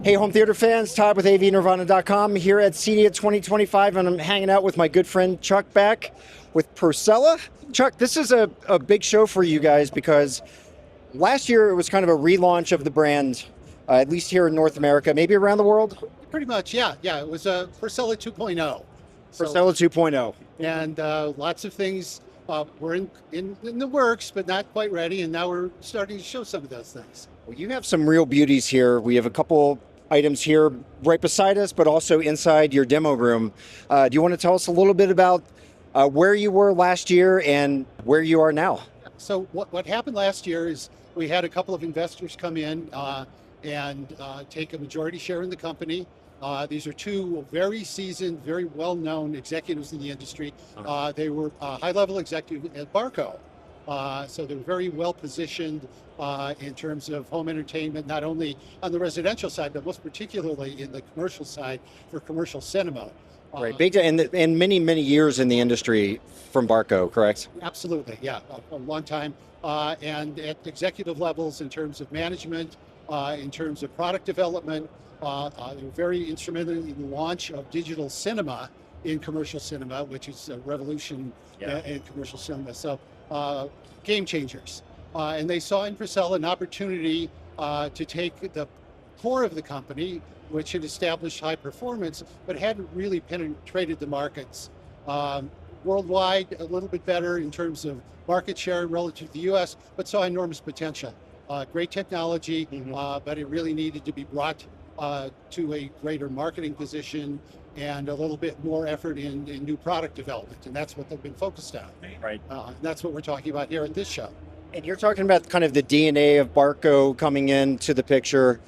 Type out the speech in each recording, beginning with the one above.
Hey, home theater fans, Todd with avnirvana.com here at CEDIA 2025, and I'm hanging out with my good friend Chuck Back with Procella. Chuck, this is a big show for you guys because last year it was kind of a relaunch of the brand, at least here in North America, maybe around the world. Pretty much, yeah. It was a Procella 2.0. Procella 2.0. And lots of things were in the works, but not quite ready, and now we're starting to show some of those things. Well, you have some real beauties here. We have a couple items here right beside us, but also inside your demo room. Do you want to tell us a little bit about where you were last year and where you are now? So what happened last year is we had a couple of investors come in and take a majority share in the company. These are two very seasoned, very well-known executives in the industry. They were high-level executives at Barco. So they're very well positioned in terms of home entertainment, not only on the residential side, but most particularly in the commercial side for commercial cinema. Right, big and many years in the industry from Barco, correct? Absolutely, yeah, a long time. And at executive levels in terms of management, in terms of product development, they were very instrumental in the launch of digital cinema in commercial cinema, which is a revolution in commercial cinema. So game changers. And they saw in Procella an opportunity to take the core of the company, which had established high performance, but hadn't really penetrated the markets. Worldwide, a little bit better in terms of market share relative to the US, but saw enormous potential. Great technology, but it really needed to be brought to a greater marketing position and a little bit more effort in new product development. And that's what they've been focused on. Right. And that's what we're talking about here at this show. And you're talking about kind of the DNA of Barco coming into the picture.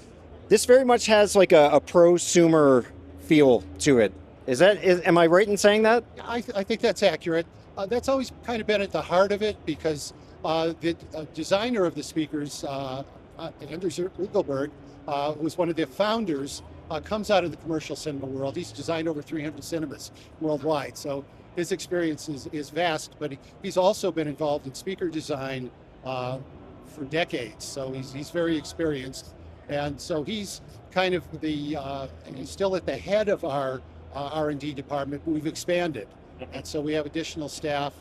This very much has like a prosumer feel to it. Am I right in saying that? I think that's accurate. That's always kind of been at the heart of it because the designer of the speakers, Anders Uggelberg, who was one of the founders, comes out of the commercial cinema world. He's designed over 300 cinemas worldwide. So his experience is vast, but he's also been involved in speaker design for decades. So he's very experienced. And so he's kind of he's still at the head of our R&D department. We've expanded. And so we have additional staff.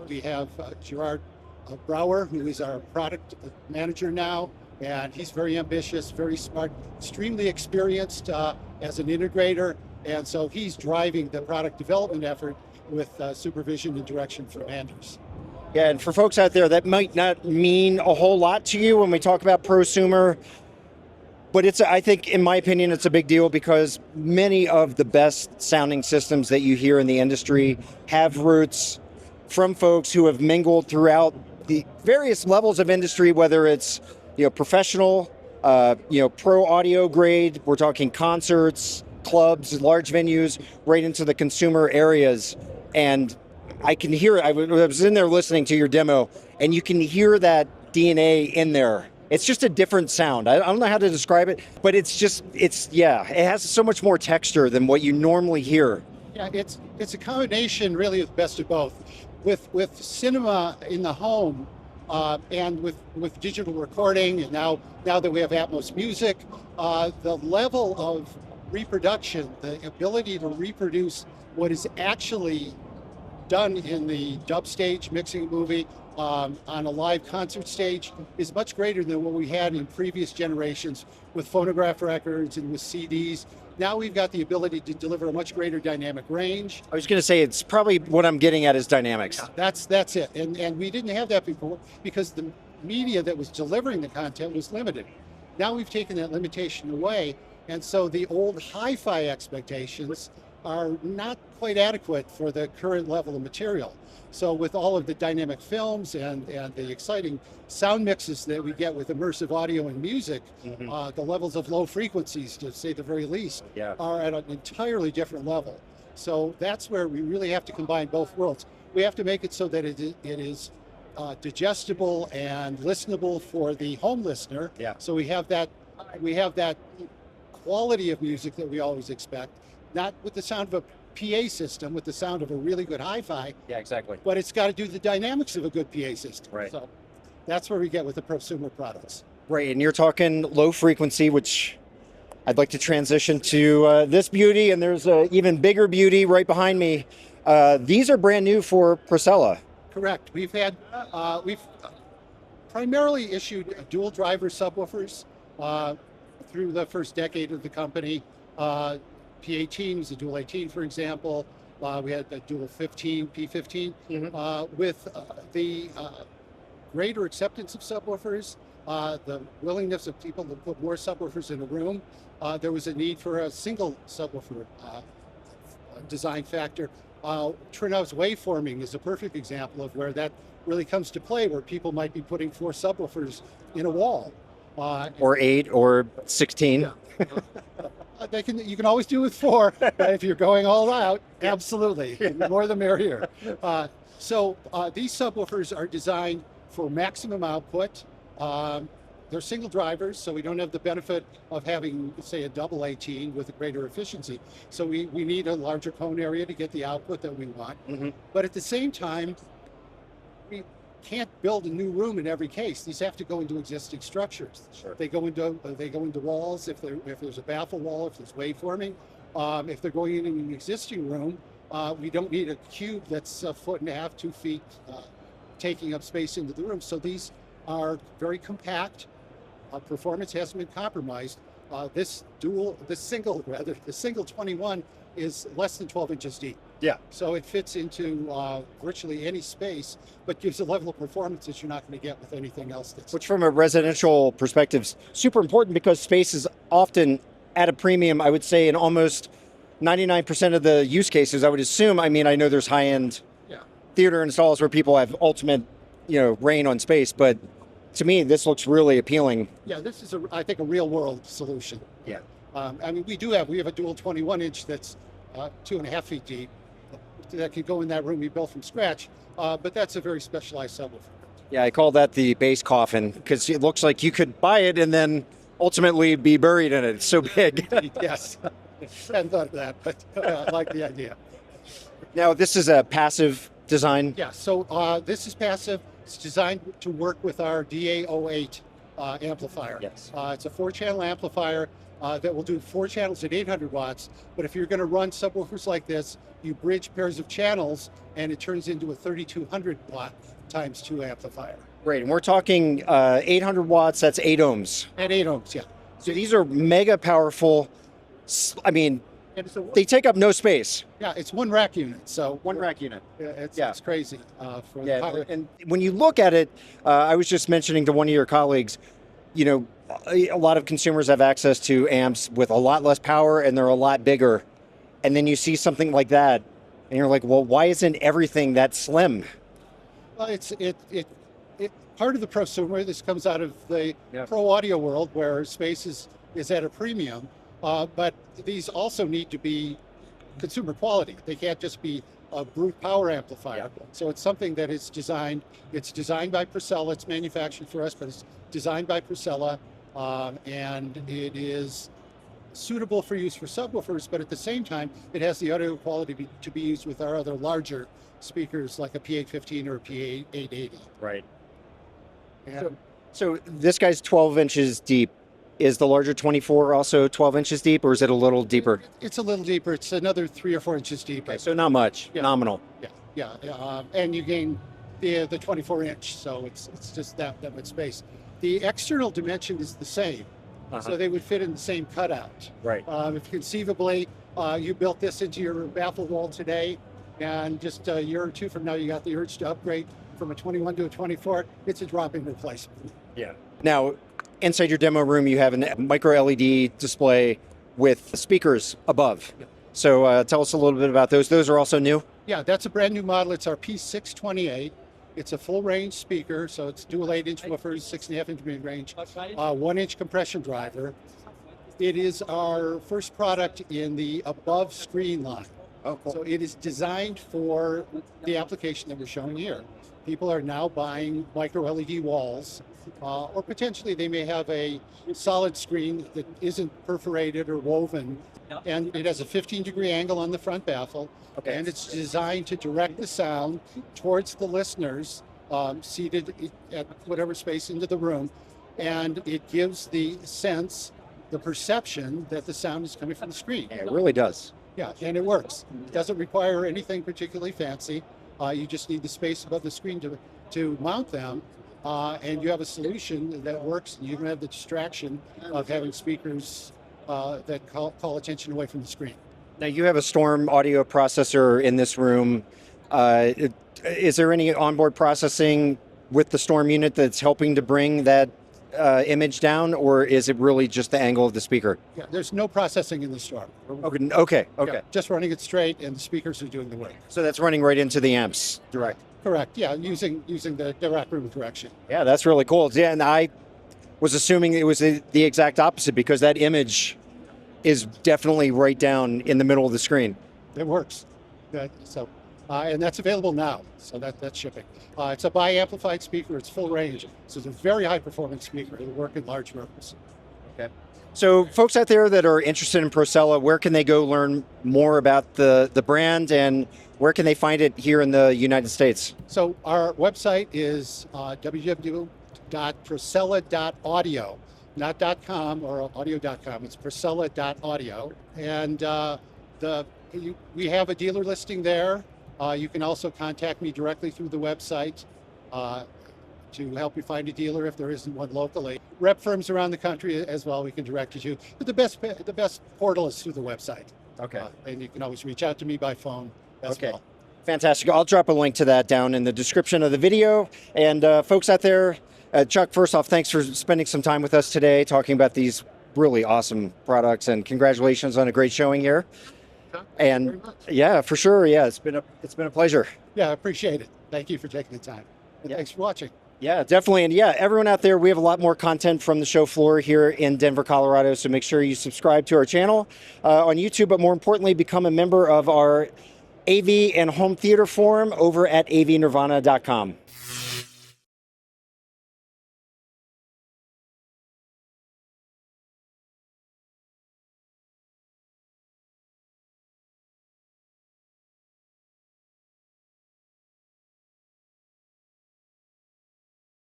We have Gerard Brouwer, who is our product manager now. And he's very ambitious, very smart, extremely experienced as an integrator. And so he's driving the product development effort with supervision and direction from Anders. Yeah, and for folks out there, that might not mean a whole lot to you when we talk about prosumer, but I think, in my opinion, it's a big deal because many of the best sounding systems that you hear in the industry have roots from folks who have mingled throughout the various levels of industry, whether it's professional, pro audio grade, we're talking concerts, clubs, large venues, right into the consumer areas. And I can hear it. I was in there listening to your demo, and you can hear that DNA in there. It's just a different sound. I don't know how to describe it, but it has so much more texture than what you normally hear. Yeah, it's a combination really of best of both. With cinema in the home, and with digital recording, and now that we have Atmos music, the level of reproduction, the ability to reproduce what is actually done in the dub stage, mixing a movie on a live concert stage is much greater than what we had in previous generations with phonograph records and with CDs. Now we've got the ability to deliver a much greater dynamic range. I was going to say, it's probably what I'm getting at is dynamics. That's it. And we didn't have that before because the media that was delivering the content was limited. Now we've taken that limitation away. And so the old hi-fi expectations are not quite adequate for the current level of material. So with all of the dynamic films and the exciting sound mixes that we get with immersive audio and music, the levels of low frequencies, to say the very least, are at an entirely different level. So that's where we really have to combine both worlds. We have to make it so that it is digestible and listenable for the home listener. Yeah. So we have that quality of music that we always expect, not with the sound of a PA system, with the sound of a really good hi-fi. Yeah, exactly. But it's got to do the dynamics of a good PA system. Right. So that's where we get with the prosumer products. Right, and you're talking low frequency, which I'd like to transition to this beauty, and there's an even bigger beauty right behind me. These are brand new for Procella. Correct. We've primarily issued dual driver subwoofers through the first decade of the company. P18 is a dual 18, for example. We had a dual 15, P15. With the greater acceptance of subwoofers, the willingness of people to put more subwoofers in a room, there was a need for a single subwoofer design factor. Trinnov WaveForming is a perfect example of where that really comes to play, where people might be putting 4 subwoofers in a wall. Or 8 or 16. Yeah. You can always do with 4 if you're going all out. Absolutely, the more the merrier. So these subwoofers are designed for maximum output. They're single drivers, so we don't have the benefit of having, say, a double 18 with a greater efficiency. So we need a larger cone area to get the output that we want. But at the same time, we can't build a new room in every case. These have to go into existing structures. Sure. They go into walls if there's a baffle wall, if there's waveforming. If they're going into an existing room, we don't need a cube that's 1.5 feet, 2 feet, taking up space into the room. So these are very compact. Performance hasn't been compromised. The single 21 is less than 12 inches deep. Yeah. So it fits into virtually any space, but gives a level of performance that you're not going to get with anything else. Which from a residential perspective is super important, because space is often at a premium, I would say, in almost 99% of the use cases, I would assume. I mean, I know there's high-end theater installs where people have ultimate, reign on space, but to me, this looks really appealing. Yeah, this is, I think, a real-world solution. Yeah. I mean, we have a dual 21-inch that's 2.5 feet deep that could go in that room we built from scratch, but that's a very specialized subwoofer. Yeah, I call that the base coffin, because it looks like you could buy it and then ultimately be buried in it. It's so big. Yes, I hadn't thought of that, but I like the idea. Now, this is a passive design? Yeah, so this is passive. It's designed to work with our DA08 amplifier. Yes. It's a 4-channel amplifier that will do 4 channels at 800 watts. But if you're going to run subwoofers like this, you bridge pairs of channels, and it turns into a 3200 watt times 2 amplifier. Great, and we're talking 800 watts, that's 8 ohms. At 8 ohms, yeah. So these are mega powerful. I mean, they take up no space. Yeah, it's 1 rack unit. So one rack unit. It's crazy for the power. And when you look at it, I was just mentioning to one of your colleagues, a lot of consumers have access to amps with a lot less power, and they're a lot bigger. And then you see something like that, and you're like, well, why isn't everything that slim? Well, it's part of the prosumer. This comes out of the pro audio world, where space is at a premium. But these also need to be consumer quality. They can't just be a brute power amplifier. Yeah. So it's something that is designed. It's designed by Procella. It's manufactured for us, but it's designed by Procella, and it is suitable for use for subwoofers. But at the same time, it has the audio quality to be used with our other larger speakers, like a P815 or a P880. Right. And so this guy's 12 inches deep. Is the larger 24 also 12 inches deep, or is it a little deeper? It's a little deeper. It's another 3 or 4 inches deep. Okay, so not much. Yeah. Nominal. Yeah. And you gain the 24 inch, so it's just that much space. The external dimension is the same, so they would fit in the same cutout. Right. If conceivably you built this into your baffle wall today, and just a year or two from now you got the urge to upgrade from a 21 to a 24, it's a drop-in replacement. Yeah. Now, inside your demo room, you have a micro LED display with speakers above. Yeah. So tell us a little bit about those. Those are also new? Yeah, that's a brand new model. It's our P628. It's a full range speaker, so it's dual 8-inch woofers, 6.5-inch mid-range, 1-inch compression driver. It is our first product in the above screen line. Oh, cool. So it is designed for the application that we're showing here. People are now buying micro LED walls, or potentially they may have a solid screen that isn't perforated or woven, and it has a 15-degree angle on the front baffle, and it's designed to direct the sound towards the listeners seated at whatever space into the room, and it gives the sense the perception that the sound is coming from the screen. Yeah, it really does. Yeah, and it works. It doesn't require anything particularly fancy. You just need the space above the screen to mount them, and you have a solution that works. You don't have the distraction of having speakers that call attention away from the screen. Now you have a Storm audio processor in this room. Is there any onboard processing with the Storm unit that's helping to bring that image down, or is it really just the angle of the speaker? Yeah, there's no processing in the Storm. Okay. Yeah, just running it straight, and the speakers are doing the work. So that's running right into the amps direct. Correct. Yeah, using the direct room direction. Yeah, that's really cool. Yeah, and I was assuming it was the exact opposite, because that image is definitely right down in the middle of the screen. It works. And that's available now. So that's shipping. It's a bi-amplified speaker. It's full range. So it's a very high performance speaker. It'll work in large rooms. Okay. So folks out there that are interested in Procella, where can they go learn more about the brand, and where can they find it here in the United States? So our website is www.procella.audio, not .com or audio.com. It's procella.audio. And we have a dealer listing there. You can also contact me directly through the website to help you find a dealer if there isn't one locally. Rep firms around the country as well, we can direct you to. But the best portal is through the website. Okay. And you can always reach out to me by phone as well. Fantastic. I'll drop a link to that down in the description of the video. And folks out there, Chuck, first off, thanks for spending some time with us today talking about these really awesome products, and congratulations on a great showing here. And yeah, for sure. Yeah, it's been a pleasure. Yeah, I appreciate it. Thank you for taking the time. And thanks for watching. Yeah, definitely. And yeah, everyone out there, we have a lot more content from the show floor here in Denver, Colorado. So make sure you subscribe to our channel on YouTube, but more importantly, become a member of our AV and home theater forum over at avnirvana.com.